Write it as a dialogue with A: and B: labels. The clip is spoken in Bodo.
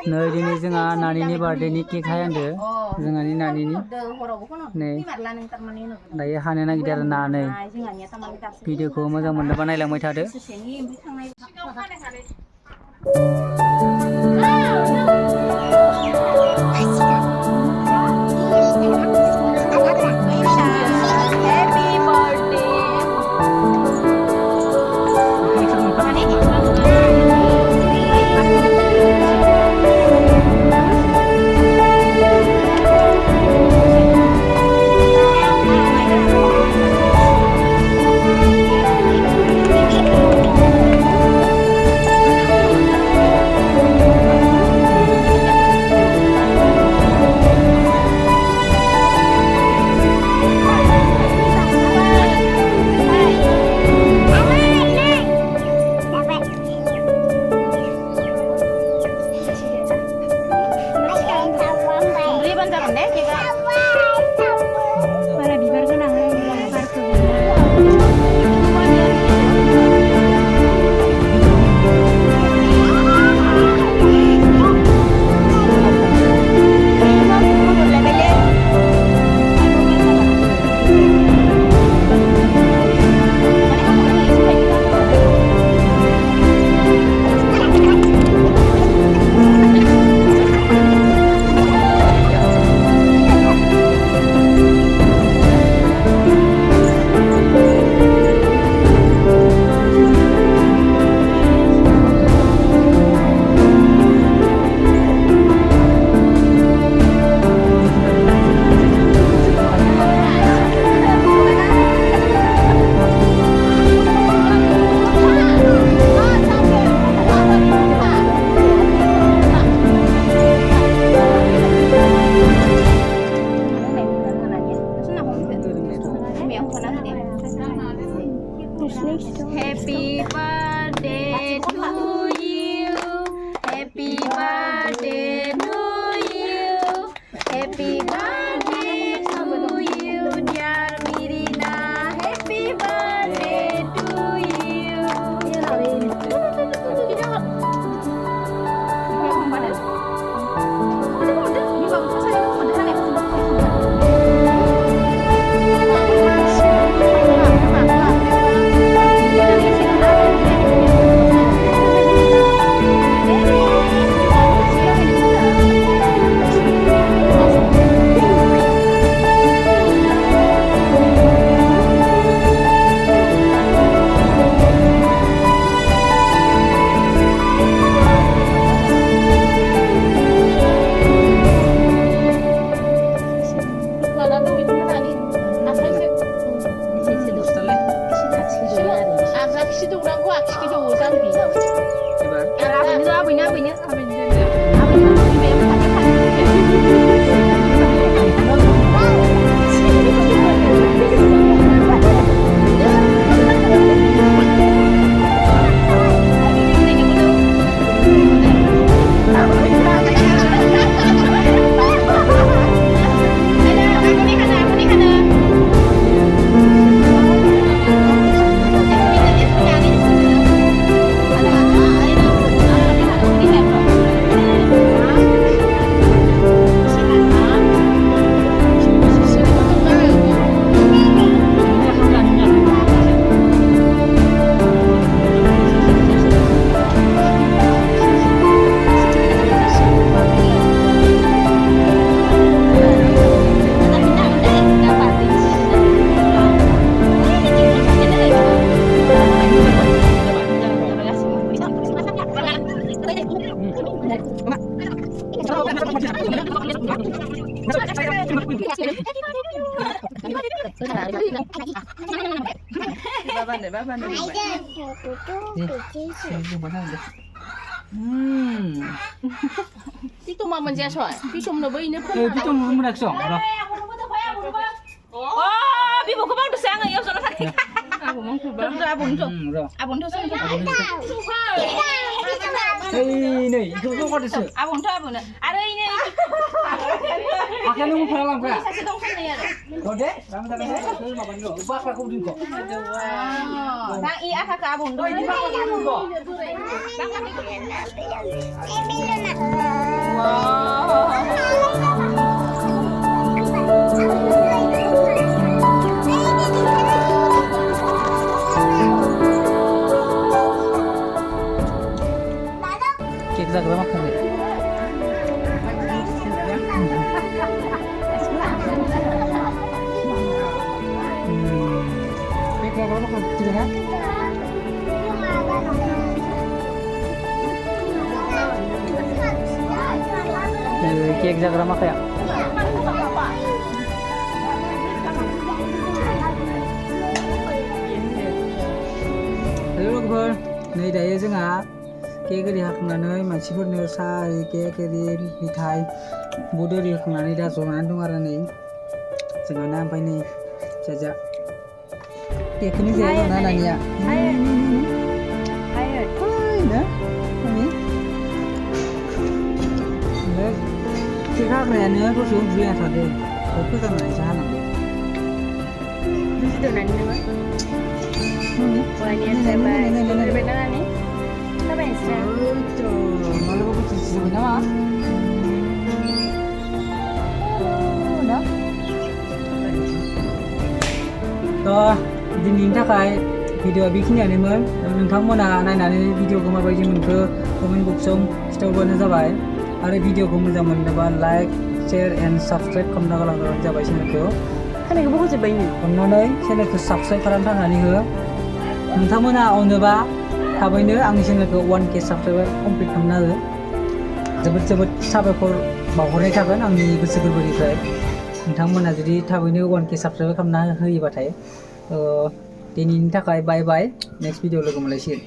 A: Nah, ini जोंहा नानिनि बार्थडेनि केक हायांदो जोंहानि नानिनि नै दायो हानो नागिरदों आरो नानै भिडिअखौ मोजां मोनोबा नायलांबाय थादो Happy birthday to you. Happy birthday to you. Happy birthday to you, dear Mirina. Happy birthday to you. Itu mama jasa, pisum na ba ini po?
B: Pisum mo na song.
A: Oh, bibo ko bang dosa ngayon sa sakit.
B: Abon mong coba. Abon tuh. Abon tuh sih.
A: Hei, nih, itu kok desa.
B: Abon tuh abon. Ada ini.
A: Akan nunggu film kah?
B: Saya sedang sini ya.
A: Kode? Kamu tak ada? Terus makan dulu. Ubah aku dulu kok.
B: Bang I aka ke abon tuh.
A: Ini aku dulu kok. Kita ke makan deh. Kita ke makan juga kan? Kek jaga makan ya. Halo लोगोफोर नै दायो जोंहा केक एरि हाखांनानै मानसिफोरनो साहा आरि केक एरि मिथाइ बुट एरि होखांनानै दा जनानै दं आरो नै जोंहाना ओमफ्राय नै जाजा केकखौनो जाया ना नानिया ना नानि केक हाग्रायानो दसे उन्दुना थादों बेखौ फोजाबनानै जाहोनांगौ
B: Donani nama. Wani sama. Berbeda nih. Apa yang sih?
A: Malu aku cici nama. Dah. Toh, दिनैनि थाखाय भिडिअआ बेखिनियानोमोन नोंथांमोना नायनानै भिडिअखौ माबायदि मोनखो कमेन्ट बक्सआव खिथाहरबानो जाबाय आरो भिडिअखौ मोजां मोनोबा लाइक शेयर एन्ड साबस्क्राइब खालामना गालांबानो जाबाय चेनेलखौ
B: खानायखौबो होजोब्बाय नो
A: अन्नानै चेनेलखौ साबस्क्राइब खालामनानै हो नोंथांमोना अनोबा थाबैनो आंनि चेनेलखौ 1K साबस्क्राइबार कमप्लिट खालामना हो जोबोद साबायखर बावहरनाय थागोन आंनि गोसो गोरबोनिफ्राय नोंथांमोना जुदि थाबैनो 1K साबस्क्राइब खालामना होयोबाथाय दिनैनि थाखाय बाय बाय नेक्स्ट भिडिअ लोगो मोनलायसिगोन